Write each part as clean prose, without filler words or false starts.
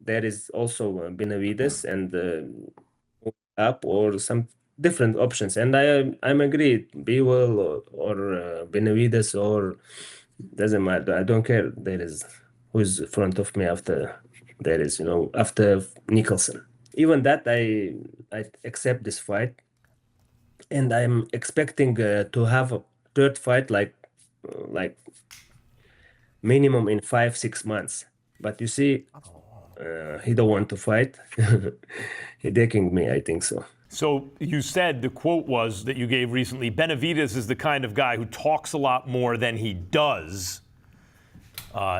there is also Benavidez and up or some different options. And I'm agreed, Bivol or Benavidez or doesn't matter. I don't care. There is who's in front of me after there is, after Nicholson. Even that I accept this fight, and I'm expecting to have a third fight like minimum in 5-6 months. But you see, he don't want to fight. He decking me, I think so. So you said, the quote was that you gave recently, Benavidez is the kind of guy who talks a lot more than he does.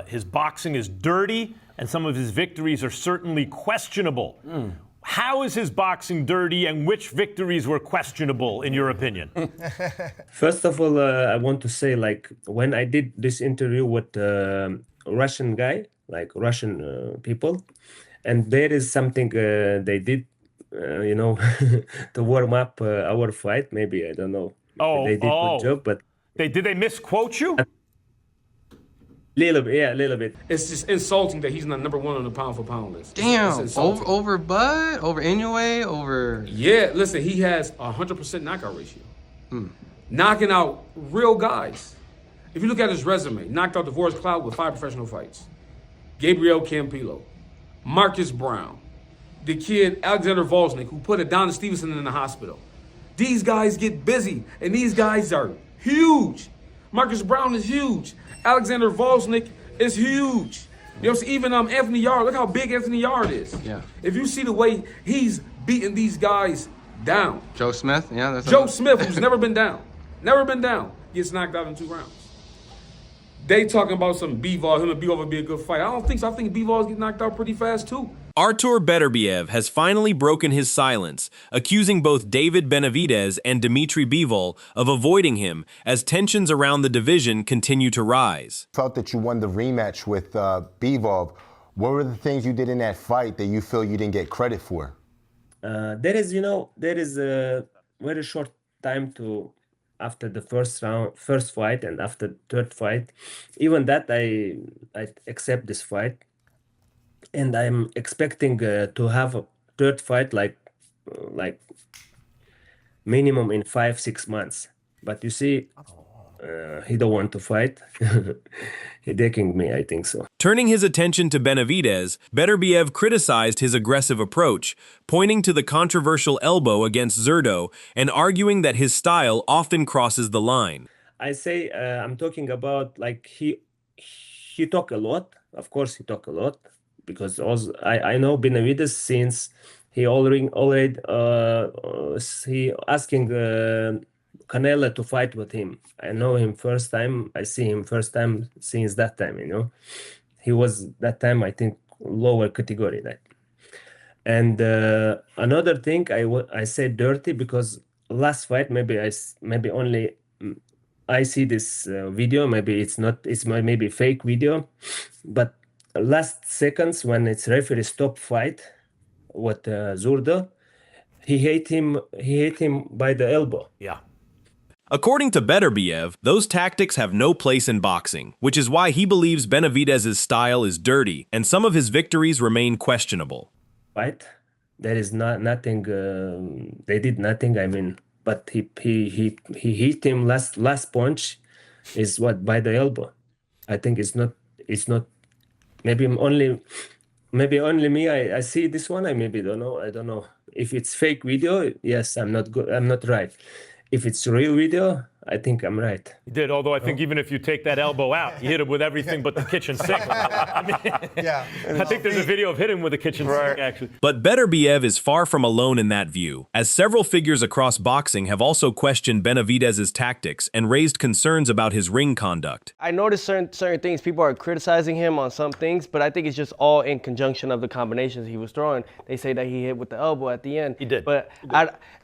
His boxing is dirty, and some of his victories are certainly questionable. How is his boxing dirty, and which victories were questionable, in your opinion? First of all, I want to say, like, when I did this interview with Russian guy, like Russian people, and there is something they did, to warm up our fight. Maybe, I don't know. They did a good job, but... Did they misquote you? Little bit, yeah, a little bit. It's just insulting that he's not number one on the pound for pound list. Damn, over Bud, over Inoue, over... Yeah, listen, he has 100% knockout ratio. Knocking out real guys. If you look at his resume, knocked out Divorce Cloud with 5 professional fights. Gabriel Campillo, Marcus Brown, the kid Alexander Volznik, who put Adonis Stevenson in the hospital. These guys get busy, and these guys are huge. Marcus Brown is huge. Alexander Volznik is huge. You know, so even Anthony Yard, look how big Anthony Yard is. Yeah. If you see the way he's beating these guys down. Joe Smith, yeah. That's Joe Smith, who's never been down, gets knocked out in 2 rounds. They talking about some Bivol, him and Bivol would be a good fight. I don't think so. I think Bivol's get knocked out pretty fast too. Artur Beterbiev has finally broken his silence, accusing both David Benavidez and Dmitry Bivol of avoiding him as tensions around the division continue to rise. Felt that you won the rematch with Bivol. What were the things you did in that fight that you feel you didn't get credit for? There is a very short time to after the first fight and after third fight. Even that I accept this fight. And I'm expecting to have a third fight like minimum in 5-6 months. But you see, he don't want to fight. He decking me, I think so. Turning his attention to Benavidez, Beterbiev criticized his aggressive approach, pointing to the controversial elbow against Zurdo and arguing that his style often crosses the line. I say I'm talking about like he talk a lot. Of course, he talk a lot. Because also, I know Benavidez since he already he asking Canelo to fight with him. I know him first time. I see him first time since that time. He was that time I think lower category. And another thing I say dirty because last fight maybe only I see this video. Maybe it's not. It's maybe fake video, but. Last seconds when it's referee stop fight with Zurdo, he hit him by the elbow. Yeah. According to Beterbiev, those tactics have no place in boxing, which is why he believes Benavidez's style is dirty and some of his victories remain questionable. Fight, there is nothing. They did nothing. I mean, but he hit him last punch, is what by the elbow. I think it's not. Maybe only me. I see this one. I maybe don't know. I don't know if it's fake video. Yes, I'm not good. I'm not right. If it's real video, I think I'm right. You did, although I think even if you take that elbow out, you hit him with everything but the kitchen sink. I mean, yeah. I think there's a video of hitting him with a kitchen sink, actually. But Beterbiev is far from alone in that view, as several figures across boxing have also questioned Benavidez's tactics and raised concerns about his ring conduct. I noticed certain things, people are criticizing him on some things, but I think it's just all in conjunction of the combinations he was throwing. They say that he hit with the elbow at the end. He did. But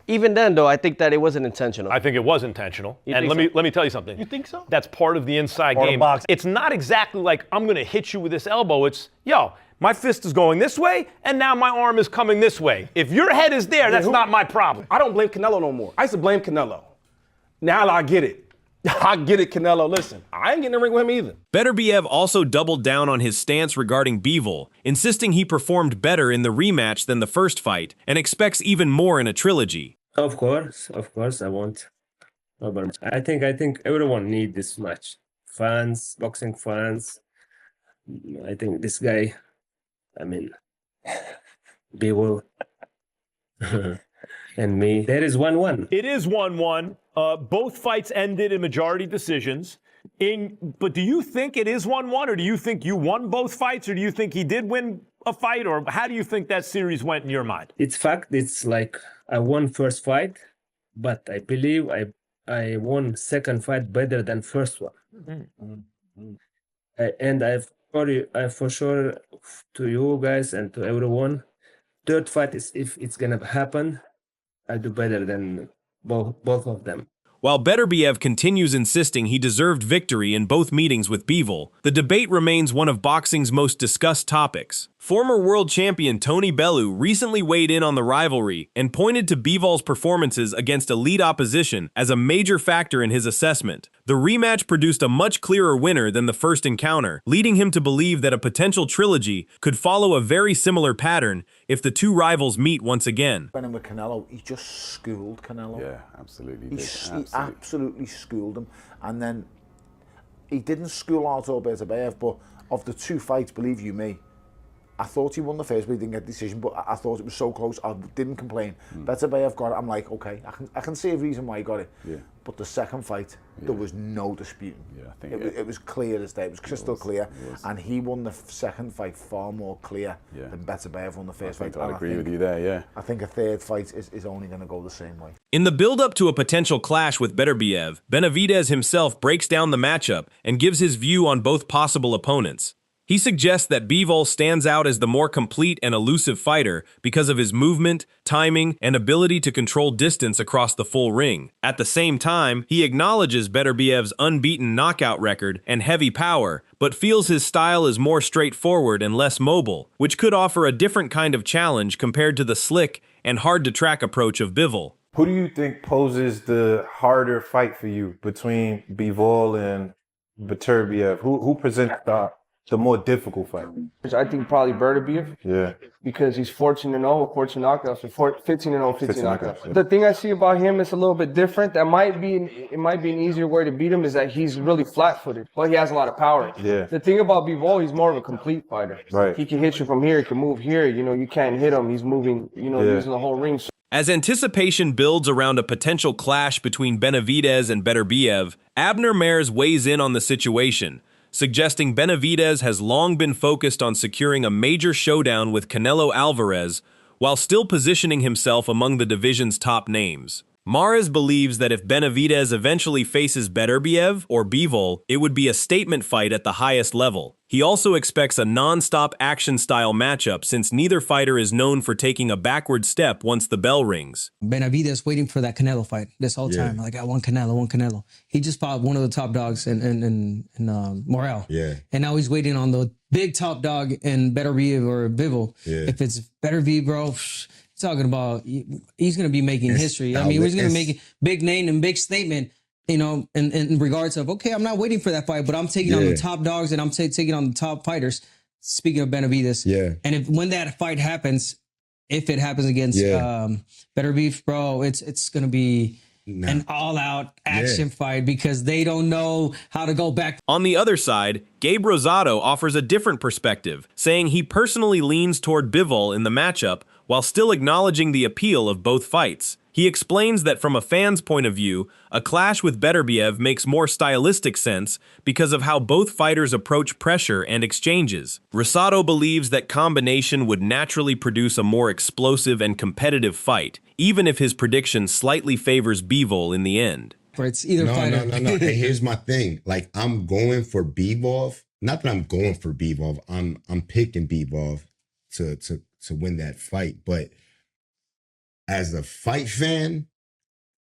even then, though, I think that it wasn't intentional. I think it was intentional. And let me tell you something. You think so? That's part of the inside game. It's not exactly like I'm going to hit you with this elbow. It's, yo, my fist is going this way, and now my arm is coming this way. If your head is there, that's not my problem. I don't blame Canelo no more. I used to blame Canelo. Now I get it. I get it, Canelo. Listen, I ain't getting in the ring with him either. Beterbiev also doubled down on his stance regarding Bivol, insisting he performed better in the rematch than the first fight and expects even more in a trilogy. Of course, I want. I think everyone need this match. Fans, boxing fans. I think this guy, I mean, Bivol and me. There is 1-1. It is 1-1. Both fights ended in majority decisions. But do you think it is 1-1, or do you think you won both fights, or do you think he did win a fight, or how do you think that series went in your mind? It's fact. It's like I won first fight, but I believe I won second fight better than first one. And I for sure to you guys and to everyone, third fight is if it's gonna happen, I'll do better than both of them. While Beterbiev continues insisting he deserved victory in both meetings with Bivol, the debate remains one of boxing's most discussed topics. Former world champion Tony Bellew recently weighed in on the rivalry and pointed to Bivol's performances against elite opposition as a major factor in his assessment. The rematch produced a much clearer winner than the first encounter, leading him to believe that a potential trilogy could follow a very similar pattern if the two rivals meet once again. When with Canelo, he just schooled Canelo. Yeah, absolutely. He absolutely schooled him. And then he didn't school Artur Beterbiev, but of the two fights, believe you me, I thought he won the first, but he didn't get the decision. But I thought it was so close, I didn't complain. Beterbiev got it. I'm like, okay, I can see a reason why he got it. Yeah. But the second fight, there was no disputing. Yeah, I think it was clear as day. It was crystal clear. And he won the second fight far more clear than Beterbiev won the first fight. I agree with you there, yeah. I think a third fight is only going to go the same way. In the build-up to a potential clash with Beterbiev, Benavidez himself breaks down the matchup and gives his view on both possible opponents. He suggests that Bivol stands out as the more complete and elusive fighter because of his movement, timing, and ability to control distance across the full ring. At the same time, he acknowledges Beterbiev's unbeaten knockout record and heavy power, but feels his style is more straightforward and less mobile, which could offer a different kind of challenge compared to the slick and hard-to-track approach of Bivol. Who do you think poses the harder fight for you between Bivol and Beterbiev? Who presents the more difficult fight? I think probably Beterbiev. Yeah. Because he's 14-0, 14 knockouts, 15-0, 15 knockouts. Yeah. The thing I see about him is a little bit different. It might be an easier way to beat him is that he's really flat-footed, but he has a lot of power. Yeah. The thing about Bivol, he's more of a complete fighter. Right. He can hit you from here, he can move here. You know, you can't hit him. He's moving, using the whole ring. As anticipation builds around a potential clash between Benavidez and Beterbiev, Abner Mares weighs in on the situation, suggesting Benavidez has long been focused on securing a major showdown with Canelo Alvarez while still positioning himself among the division's top names. Mares believes that if Benavidez eventually faces Beterbiev or Bivol, it would be a statement fight at the highest level. He also expects a non-stop action-style matchup since neither fighter is known for taking a backward step once the bell rings. Benavidez waiting for that Canelo fight this whole time. Like, I want Canelo. He just fought one of the top dogs in Morel. Yeah. And now he's waiting on the big top dog in Beterbiev or Bivol. Yeah. If it's Beterbiev, bro, talking about he's going to be making history. I mean, he's going to make a big name and big statement, in regards of, okay, I'm not waiting for that fight, but I'm taking on the top dogs and I'm taking on the top fighters. Speaking of Benavidez. Yeah. And when that fight happens, if it happens against Beterbiev, bro, it's going to be an all-out action fight because they don't know how to go back. On the other side, Gabe Rosado offers a different perspective, saying he personally leans toward Bivol in the matchup while still acknowledging the appeal of both fights. He explains that from a fan's point of view, a clash with Beterbiev makes more stylistic sense because of how both fighters approach pressure and exchanges. Rosado believes that combination would naturally produce a more explosive and competitive fight, even if his prediction slightly favors Bivol in the end. It's either fighter. No. Hey, here's my thing. Like, I'm going for Bivol. Not that I'm going for Bivol. I'm picking Bivol to win that fight. But as a fight fan,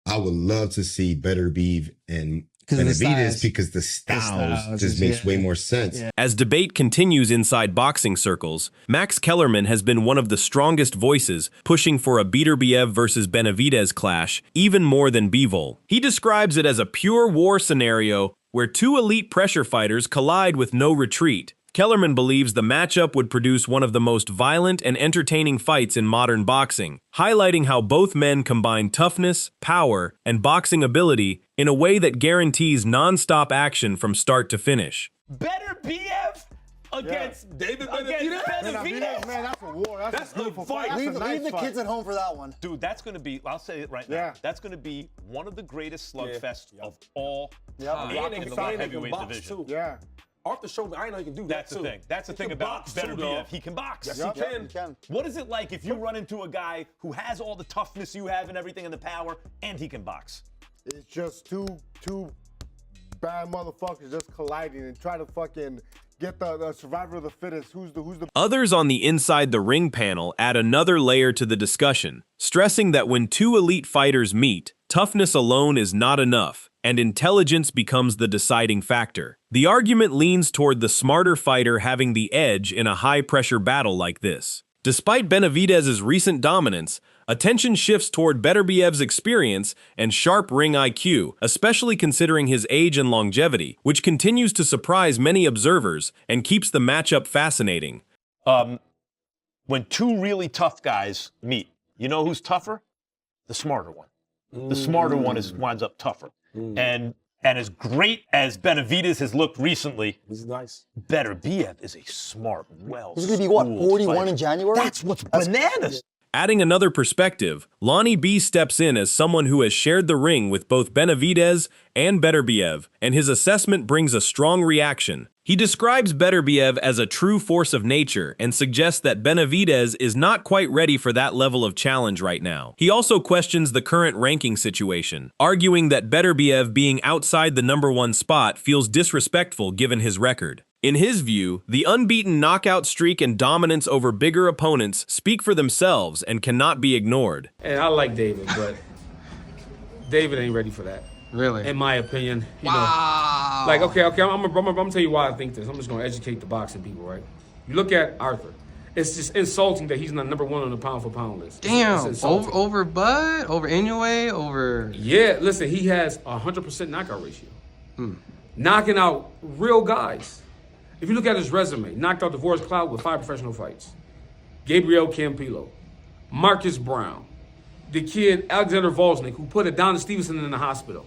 I would love to see Beterbiev and Benavidez because the styles just makes way more sense. Yeah. As debate continues inside boxing circles, Max Kellerman has been one of the strongest voices pushing for a Beterbiev versus Benavidez clash, even more than Bivol. He describes it as a pure war scenario where two elite pressure fighters collide with no retreat. Kellerman believes the matchup would produce one of the most violent and entertaining fights in modern boxing, highlighting how both men combine toughness, power, and boxing ability in a way that guarantees non-stop action from start to finish. Beterbiev against David Benavidez? Man, that's a war. That's a beautiful fight. Leave the kids at home for that one. Dude, that's going to be, I'll say it right now, that's going to be one of the greatest slugfests of all time in the light heavyweight division. Yeah. Arthur showed me, I know he can do that. That's the thing. That's the thing about Beterbiev. He can box. Yes, he can. What is it like if you run into a guy who has all the toughness you have and everything and the power, and he can box? It's just two bad motherfuckers just colliding and try to fucking get the survivor of the fittest. Who's the Others on the Inside the Ring panel add another layer to the discussion, stressing that when two elite fighters meet, toughness alone is not enough, and intelligence becomes the deciding factor. The argument leans toward the smarter fighter having the edge in a high-pressure battle like this. Despite Benavidez's recent dominance, attention shifts toward Beterbiev's experience and sharp ring IQ, especially considering his age and longevity, which continues to surprise many observers and keeps the matchup fascinating. When two really tough guys meet, you know who's tougher? The smarter one. The smarter one winds up tougher. And as great as Benavidez has looked recently, he's nice. Beterbiev is a smart, He's going to be, what, 41 fighter. in January? That's bananas. Adding another perspective, Lonnie B steps in as someone who has shared the ring with both Benavidez and Beterbiev, and his assessment brings a strong reaction. He describes Beterbiev as a true force of nature and suggests that Benavidez is not quite ready for that level of challenge right now. He also questions the current ranking situation, arguing that Beterbiev being outside the #1 spot feels disrespectful given his record. In his view, the unbeaten knockout streak and dominance over bigger opponents speak for themselves and cannot be ignored. And I like David, but David ain't ready for that. Really? In my opinion. You know, like, okay, I'm gonna tell you why I think this. I'm just gonna educate the boxing people, right? You look at Arthur. It's just insulting that he's not #1 on the pound for pound list. Damn, over Bud, over Inoue, over... Yeah, listen, he has 100% knockout ratio. Knocking out real guys. If you look at his resume, knocked out Divorce Cloud with 5 professional fights. Gabriel Campillo, Marcus Brown, the kid Alexander Volznik, who put Adonis Stevenson in the hospital.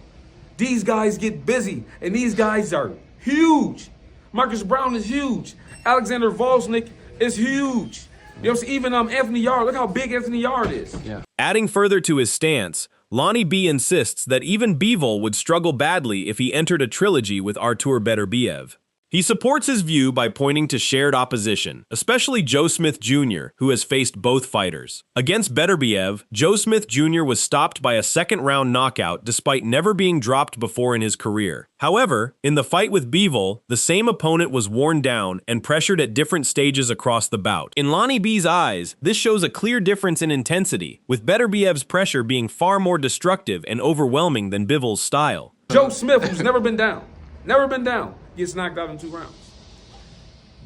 These guys get busy, and these guys are huge. Marcus Brown is huge. Alexander Volznik is huge. You know what I'm saying? Even Anthony Yard, look how big Anthony Yard is. Yeah. Adding further to his stance, Lonnie B insists that even Bivol would struggle badly if he entered a trilogy with Artur Beterbiev. He supports his view by pointing to shared opposition, especially Joe Smith Jr., who has faced both fighters. Against Beterbiev, Joe Smith Jr. was stopped by a second-round knockout despite never being dropped before in his career. However, in the fight with Bivol, the same opponent was worn down and pressured at different stages across the bout. In Lonnie B's eyes, this shows a clear difference in intensity, with Beterbiev's pressure being far more destructive and overwhelming than Bivol's style. Joe Smith, who's never been down, gets knocked out in 2 rounds.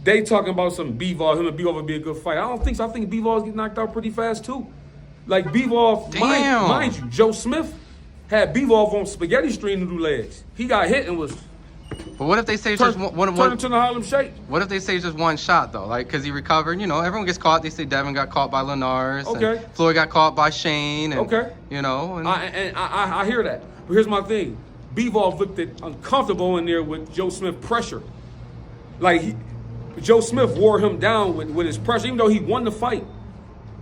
They talking about some Bivol, him and Bivol would be a good fight. I don't think so. I think Bivol get knocked out pretty fast too. Like Bivol, mind you, Joe Smith had Bivol on spaghetti string noodle legs. He got hit and was. But what if they say it's just one turned into the Harlem Shake? What if they say it's just one shot though? Like, cause he recovered. You know, everyone gets caught. They say Devin got caught by Linares. Okay. And Floyd got caught by Shane. And, okay. You know. And I hear that. But here's my thing. Bivol looked uncomfortable in there with Joe Smith pressure. Like Joe Smith wore him down with his pressure, even though he won the fight.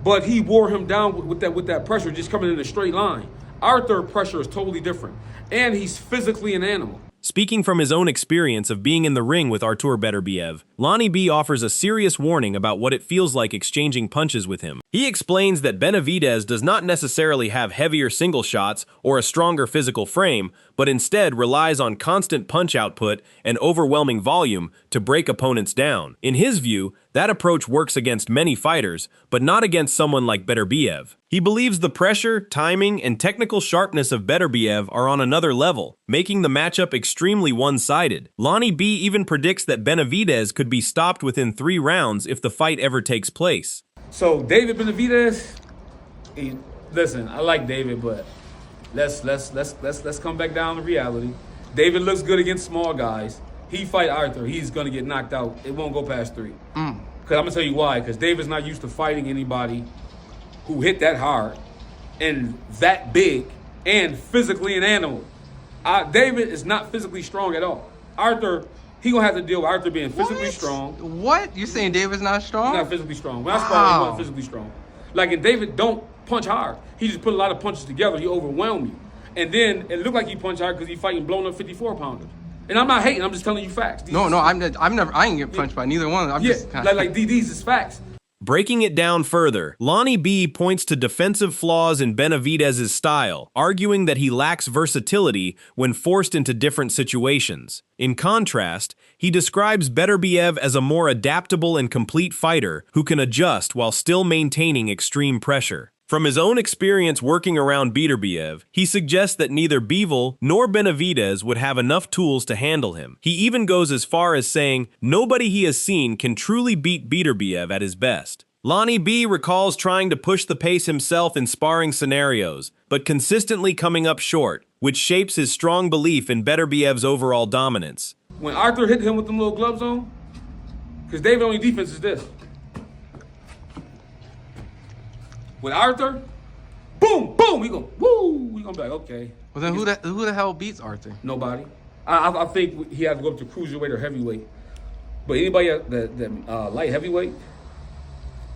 But he wore him down with that pressure just coming in a straight line. Arthur pressure is totally different. And he's physically an animal. Speaking from his own experience of being in the ring with Artur Beterbiev, Lonnie B offers a serious warning about what it feels like exchanging punches with him. He explains that Benavidez does not necessarily have heavier single shots or a stronger physical frame, but instead relies on constant punch output and overwhelming volume to break opponents down. In his view, That approach works against many fighters, but not against someone like Beterbiev. He believes the pressure, timing, and technical sharpness of Beterbiev are on another level, making the matchup extremely one-sided. Lonnie B even predicts that Benavidez could be stopped within 3 rounds if the fight ever takes place. So David Benavidez, listen, I like David, but let's come back down to reality. David looks good against small guys. He fight Artur, he's gonna get knocked out. It won't go past 3. Because I'm gonna tell you why. Because David's not used to fighting anybody who hit that hard and that big and physically an animal. David is not physically strong at all. Artur, he gonna have to deal with Artur being physically strong. What? You're saying David's not strong? He's not physically strong. When I sparred, he wasn't physically strong. Like, and David don't punch hard. He just put a lot of punches together. He overwhelmed you. And then it looked like he punched hard because he fighting blown up 54-pounders. And I'm not hating. I'm just telling you facts. I ain't get punched by neither one. These is facts. Breaking it down further, Lonnie B points to defensive flaws in Benavidez's style, arguing that he lacks versatility when forced into different situations. In contrast, he describes Beterbiev as a more adaptable and complete fighter who can adjust while still maintaining extreme pressure. From his own experience working around Beterbiev, he suggests that neither Bivol nor Benavidez would have enough tools to handle him. He even goes as far as saying nobody he has seen can truly beat Beterbiev at his best. Lonnie B recalls trying to push the pace himself in sparring scenarios, but consistently coming up short, which shapes his strong belief in Beterbiev's overall dominance. When Artur hit him with them little gloves on, because David's only defense is this. With Artur, boom, boom, we go, woo, we gonna be like, okay. Well, then who the hell beats Artur? Nobody. I think he has to go up to cruiserweight or heavyweight. But anybody that light heavyweight,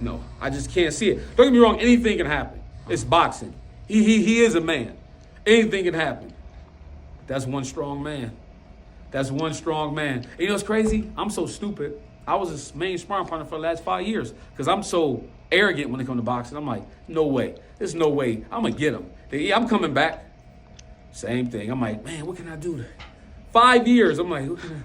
no, I just can't see it. Don't get me wrong, anything can happen. It's boxing. He is a man. Anything can happen. That's one strong man. That's one strong man. And you know what's crazy? I'm so stupid. I was his main sparring partner for the last 5 years because I'm so arrogant when it comes to boxing. I'm like, no way. There's no way. I'm going to get him. I'm coming back. Same thing. I'm like, man, what can I do? 5 years. I'm like, what can I?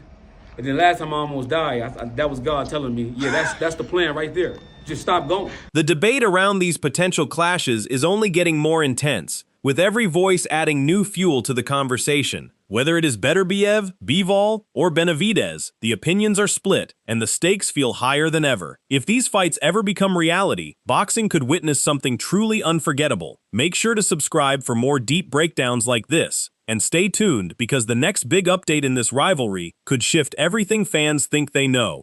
And then last time I almost died, that was God telling me, yeah, that's the plan right there. Just stop going. The debate around these potential clashes is only getting more intense, with every voice adding new fuel to the conversation. Whether it is Beterbiev, Bivol, or Benavidez, the opinions are split, and the stakes feel higher than ever. If these fights ever become reality, boxing could witness something truly unforgettable. Make sure to subscribe for more deep breakdowns like this, and stay tuned because the next big update in this rivalry could shift everything fans think they know.